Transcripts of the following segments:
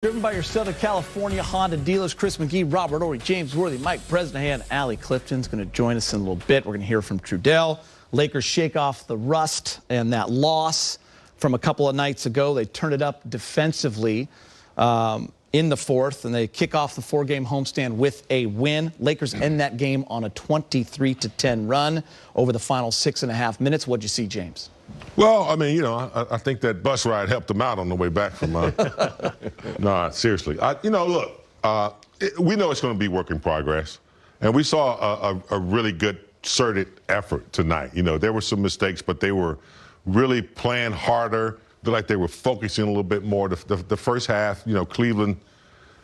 Driven by your Southern California Honda dealers, Chris McGee, Robert Ory, James Worthy, Mike Bresnahan, Allie Clifton's going to join us in a little bit. We're going to hear from Trudell. Lakers shake off the rust and that loss from a couple of nights ago. They turned it up defensively in the fourth, and they kick off the four-game homestand with a win. Lakers end that game on a 23-10 run over the final 6.5 minutes. What'd you see, James? Well, I mean, I think that bus ride helped them out on the way back from. No, seriously. Look, we know it's going to be work in progress, and we saw a really good, concerted effort tonight. There were some mistakes, but they were really playing harder. Looked like they were focusing a little bit more. The first half, Cleveland,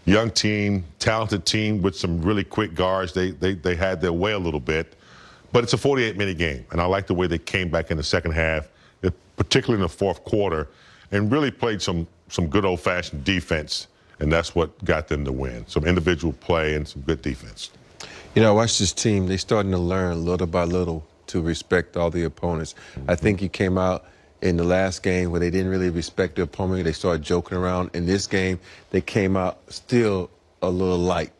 young team, talented team with some really quick guards. They had their way a little bit, but it's a 48-minute game, and I like the way they came back in the second half, particularly in the fourth quarter, and really played some good old-fashioned defense, and that's what got them the win. Some individual play and some good defense. I watched this team. They're starting to learn little by little to respect all the opponents. I think you came out in the last game where they didn't really respect the opponent. They started joking around. In this game, they came out still a little light.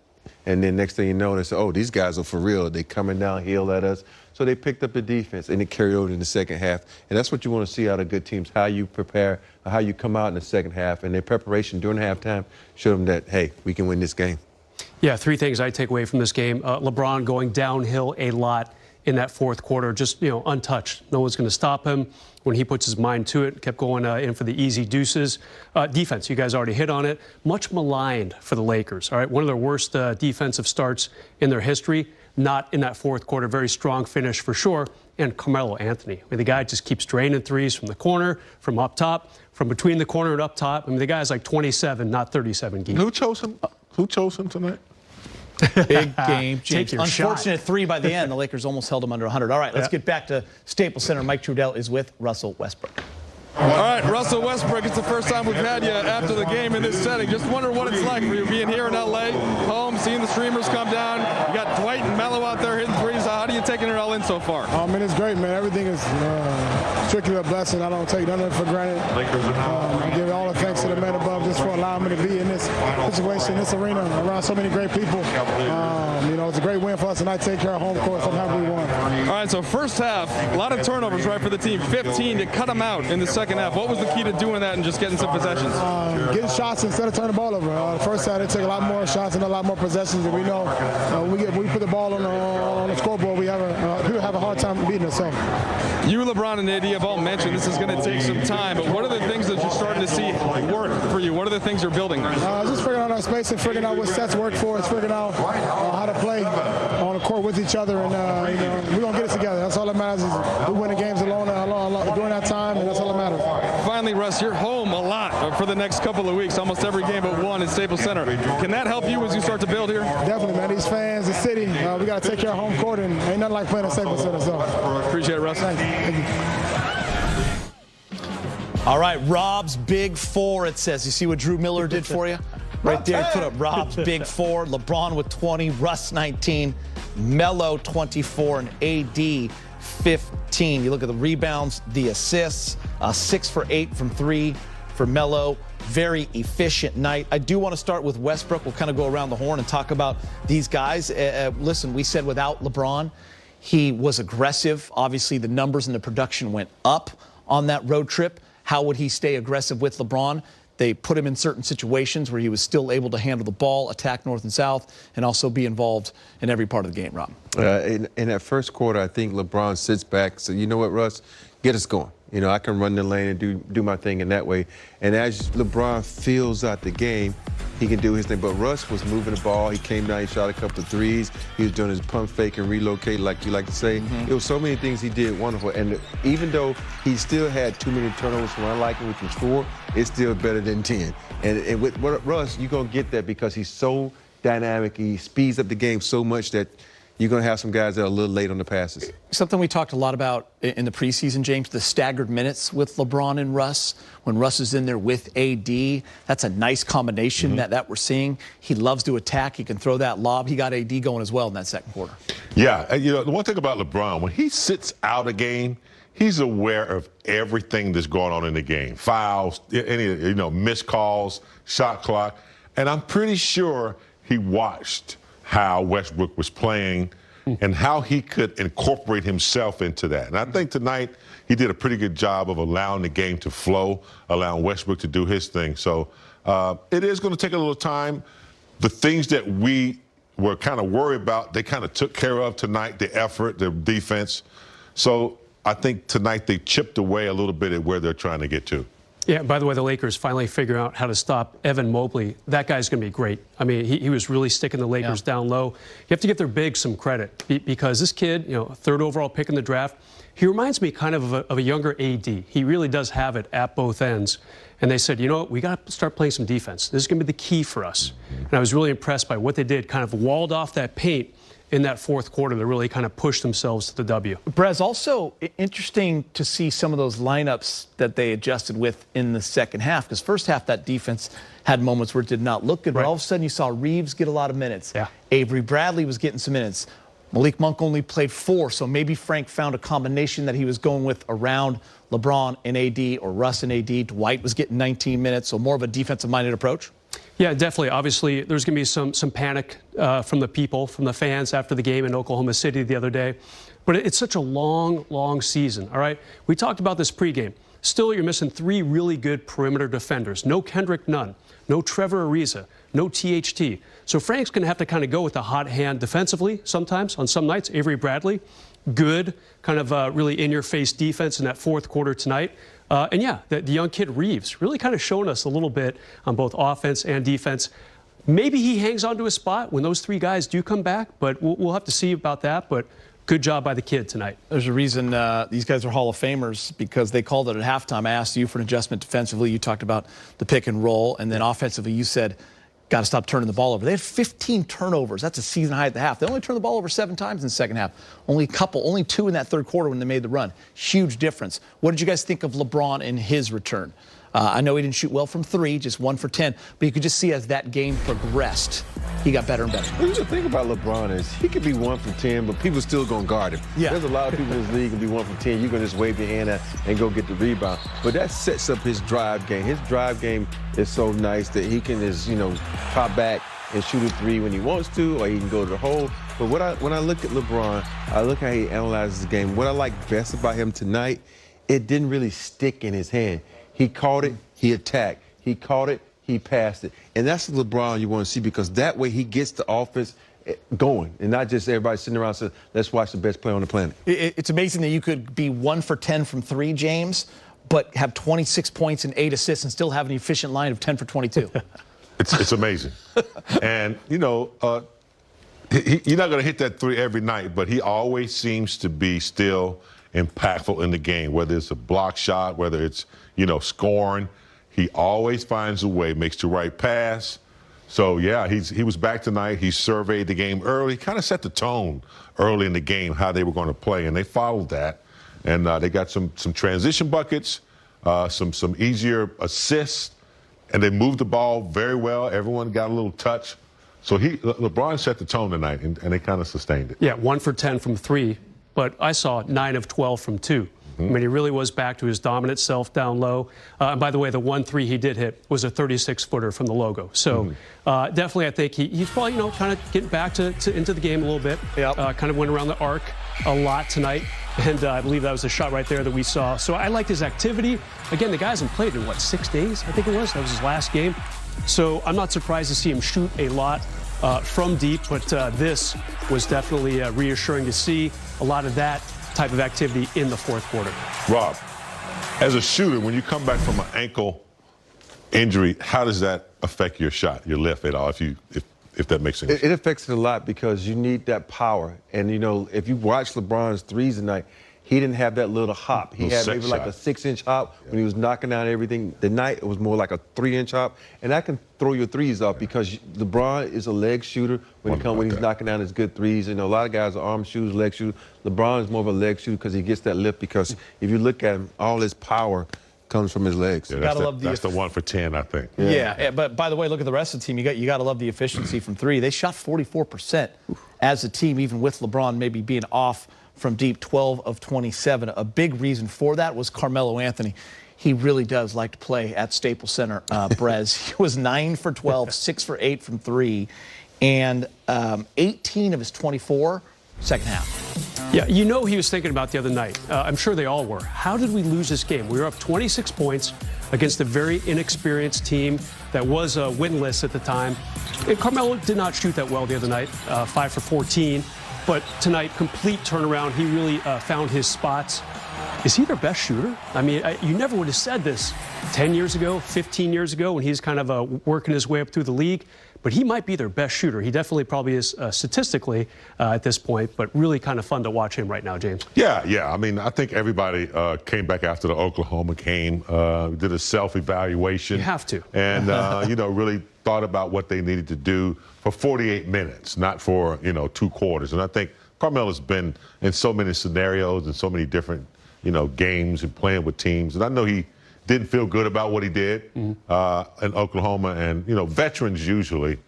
And then next thing you know, they say, oh, these guys are for real. They coming downhill at us. So they picked up the defense, and it carried over in the second half. And that's what you want to see out of good teams, how you prepare, how you come out in the second half. And their preparation during halftime showed them that, hey, we can win this game. Yeah, three things I take away from this game. LeBron going downhill a lot in that fourth quarter, just, untouched. No one's going to stop him when he puts his mind to it. Kept going in for the easy deuces. Defense, you guys already hit on it. Much maligned for the Lakers, all right? One of their worst defensive starts in their history. Not in that fourth quarter. Very strong finish for sure. And Carmelo Anthony. I mean, the guy just keeps draining threes from the corner, from up top, from between the corner and up top. I mean, the guy's like 27, not 37 games. Who chose him? Who chose him tonight? Big game. Take your Unfortunate shot. three by the end. The Lakers almost held them under 100. All right, let's get back to Staples Center. Mike Trudell is with Russell Westbrook. All right, Russell Westbrook, it's the first time we've had you after the game in this setting. Just wonder what it's like for you being here in L.A., home, seeing the streamers come down. You got Dwight and Melo out there hitting threes. How do you taking it all in so far? Oh, man, it's great, man. Everything is strictly a blessing. I don't take none of it for granted. I give all the thanks to the man above just for allowing me to be in this situation, this arena, around so many great people. It's a great win for us tonight. Take care of home court. I'm happy we won. All right, so first half, a lot of turnovers, right, for the team. 15 to cut them out in the second half. What was the key to doing that and just getting some possessions? Getting shots instead of turning the ball over. The first half, they took a lot more shots and a lot more possessions. And we know when we put the ball on the scoreboard, we have a hard time beating us. So. You, LeBron, and AD have all mentioned this is going to take some time, but what are the things that you're starting to see work for you? What are the things you're building there? Just figuring out our space and figuring out what sets work for us, figuring out how to play on the court with each other, and we're going to get it together. That's all that matters is we win the games alone during that time, and that's all that matters. Finally, Russ, you're home a lot for the next couple of weeks, almost every game but one at Staples Center. Can that help you as you start to build here? Definitely, man. These fans, the city, we got to take care of home court, and ain't nothing like playing at Staples Center. So. Appreciate it, Russ. Thank you. All right, Rob's Big Four, it says. You see what Drew Miller did for you? Right there, he put up Rob's Big Four. LeBron with 20, Russ 19, Melo 24, and AD 15. You look at the rebounds, the assists, 6 for 8 from 3 for Melo. Very efficient night. I do want to start with Westbrook. We'll kind of go around the horn and talk about these guys. Listen, we said without LeBron, he was aggressive. Obviously, the numbers and the production went up on that road trip. How would he stay aggressive with LeBron? They put him in certain situations where he was still able to handle the ball, attack north and south, and also be involved in every part of the game, Rob. In that first quarter, I think LeBron sits back. So, you know what, Russ? Get us going. I can run the lane and do my thing in that way. And as LeBron fills out the game, he can do his thing. But Russ was moving the ball. He came down, he shot a couple of threes. He was doing his pump fake and relocate, like you like to say. It was so many things he did wonderful. And even though he still had too many turnovers from what I like, which was 4, it's still better than 10. And with Russ, you're going to get that because he's so dynamic. He speeds up the game so much that you're going to have some guys that are a little late on the passes. Something we talked a lot about in the preseason, James, the staggered minutes with LeBron and Russ. When Russ is in there with AD, that's a nice combination that we're seeing. He loves to attack. He can throw that lob. He got AD going as well in that second quarter. Yeah, the one thing about LeBron, when he sits out a game, he's aware of everything that's going on in the game. Fouls, any missed calls, shot clock. And I'm pretty sure he watched how Westbrook was playing and how he could incorporate himself into that. And I think tonight he did a pretty good job of allowing the game to flow, allowing Westbrook to do his thing. So it is going to take a little time. The things that we were kind of worried about, they kind of took care of tonight, the effort, the defense. So I think tonight they chipped away a little bit at where they're trying to get to. Yeah, by the way, the Lakers finally figuring out how to stop Evan Mobley. That guy's going to be great. I mean, he was really sticking the Lakers down low. You have to give their bigs some credit because this kid, you know, third overall pick in the draft, he reminds me kind of a younger AD. He really does have it at both ends. And they said, you know what, we got to start playing some defense. This is going to be the key for us. And I was really impressed by what they did, kind of walled off that paint in that fourth quarter to really kind of push themselves to the W. Brez, also interesting to see some of those lineups that they adjusted with in the second half, because first half that defense had moments where it did not look good, but all of a sudden you saw Reeves get a lot of minutes. Yeah. Avery Bradley was getting some minutes. Malik Monk only played 4, so maybe Frank found a combination that he was going with around LeBron and AD or Russ and AD. Dwight was getting 19 minutes, so more of a defensive-minded approach. Yeah, definitely. Obviously, there's going to be some panic from the people, from the fans after the game in Oklahoma City the other day. But it's such a long, long season, all right? We talked about this pregame. Still, you're missing 3 really good perimeter defenders. No Kendrick Nunn, no Trevor Ariza, no THT. So Frank's going to have to kind of go with the hot hand defensively sometimes. On some nights, Avery Bradley, good, kind of really in-your-face defense in that fourth quarter tonight. And yeah, the young kid Reeves really kind of showing us a little bit on both offense and defense. Maybe he hangs on to a spot when those 3 guys do come back, but we'll have to see about that. But good job by the kid tonight. There's a reason these guys are Hall of Famers, because they called it at halftime. I asked you for an adjustment defensively. You talked about the pick and roll. And then offensively, you said, got to stop turning the ball over. They had 15 turnovers. That's a season high at the half. They only turned the ball over 7 times in the second half. Only 2 in that third quarter when they made the run. Huge difference. What did you guys think of LeBron in his return? I know he didn't shoot well from 3, just 1 for 10, but you could just see as that game progressed, he got better and better. Well, the thing about LeBron is he could be 1 for 10, but people still going to guard him. Yeah. There's a lot of people in this league can be 1 for 10. You're going to just wave your hand at and go get the rebound. But that sets up his drive game. His drive game is so nice that he can just, pop back and shoot a 3 when he wants to, or he can go to the hole. But when I look at LeBron, I look how he analyzes the game. What I like best about him tonight, it didn't really stick in his hand. He caught it, he attacked. He caught it, he passed it. And that's the LeBron you want to see, because that way he gets the offense going and not just everybody sitting around saying, let's watch the best player on the planet. It's amazing that you could be 1 for 10 from 3, James, but have 26 points and 8 assists and still have an efficient line of 10 for 22. It's amazing. And, you're not going to hit that 3 every night, but he always seems to be still impactful in the game, whether it's a block shot, whether it's, scoring. He always finds a way, makes the right pass. So, yeah, he was back tonight. He surveyed the game early, kind of set the tone early in the game, how they were going to play, and they followed that. And they got some transition buckets, some easier assists, and they moved the ball very well. Everyone got a little touch. So LeBron set the tone tonight, and they kind of sustained it. Yeah, 1 for 10 from 3, but I saw 9 of 12 from 2. I mean, he really was back to his dominant self down low. And by the way, the 1-3 he did hit was a 36-footer from the logo. So definitely, I think he's probably, kind of getting back into the game a little bit. Yep. Kind of went around the arc a lot tonight. And I believe that was a shot right there that we saw. So I liked his activity. Again, the guy hasn't played in, 6 days? I think it was. That was his last game. So I'm not surprised to see him shoot a lot from deep, but this was definitely reassuring to see a lot of that type of activity in the fourth quarter. Rob, as a shooter, when you come back from an ankle injury, how does that affect your shot, your lift at all, if that makes sense? It affects it a lot because you need that power. And, if you watch LeBron's threes tonight, he didn't have that little hop. He had maybe like a 6-inch hop when he was knocking down everything. Tonight, it was more like a 3-inch hop. And that can throw your threes off because LeBron is a leg shooter when he's knocking down his good threes. A lot of guys are arm shooters, leg shooters. LeBron is more of a leg shooter because he gets that lift, because if you look at him, all his power comes from his legs. Yeah, that's the 1 for 10, I think. Yeah, but by the way, look at the rest of the team. You got to love the efficiency from 3. They shot 44% as a team, even with LeBron maybe being off from deep, 12 of 27. A big reason for that was Carmelo Anthony. he really does like to play at Staples Center, Brez. He was 9 for 12, 6 for 8 from 3, and 18 of his 24 second half. Yeah, you know he was thinking about the other night. I'm sure they all were. How did we lose this game? We were up 26 points against a very inexperienced team that was winless at the time. And Carmelo did not shoot that well the other night, 5 for 14. But tonight, complete turnaround. He really found his spots. Is he their best shooter? I mean, you never would have said this 10 years ago, 15 years ago, when he's kind of working his way up through the league. But he might be their best shooter. He definitely probably is statistically at this point, but really kind of fun to watch him right now, James. Yeah. I mean, I think everybody came back after the Oklahoma game, did a self-evaluation. You have to. And, really thought about what they needed to do for 48 minutes, not for, 2 quarters. And I think Carmelo's been in so many scenarios and so many different, games and playing with teams. And I know he didn't feel good about what he did in Oklahoma. And, veterans usually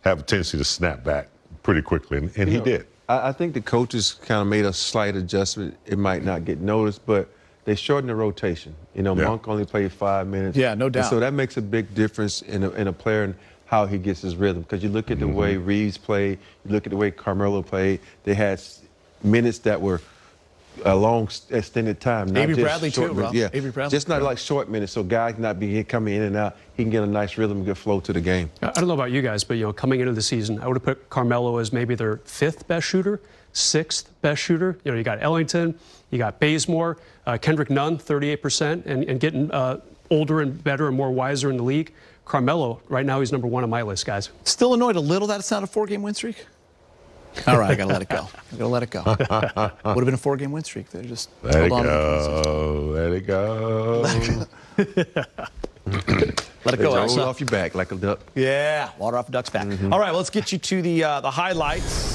have a tendency to snap back pretty quickly, and he did. I think the coaches kind of made a slight adjustment. It might not get noticed, but they shortened the rotation. Monk only played 5 minutes. Yeah, no doubt. And so that makes a big difference in a player and how he gets his rhythm. Because you look at the way Reeves played, you look at the way Carmelo played, they had minutes that were a long extended time. Not Avery just Bradley short too, minutes. Rob. Yeah, Avery Bradley. just not like short minutes, so guys not be coming in and out. He can get a nice rhythm, good flow to the game. I don't know about you guys, but coming into the season, I would have put Carmelo as maybe their 5th best shooter, 6th best shooter. You got Ellington, you got Bazemore, Kendrick Nunn, 38%, and getting older and better and more wiser in the league. Carmelo, right now, he's number 1 on my list, guys. Still annoyed a little that it's not a 4-game win streak? All right, I got to let it go. I got to let it go. Would have been a 4-game win streak. They just Let it go. Let it go. Let it go, Roll Elsa. off your back like a duck. Yeah, water off a duck's back. All right, well, let's get you to the highlights.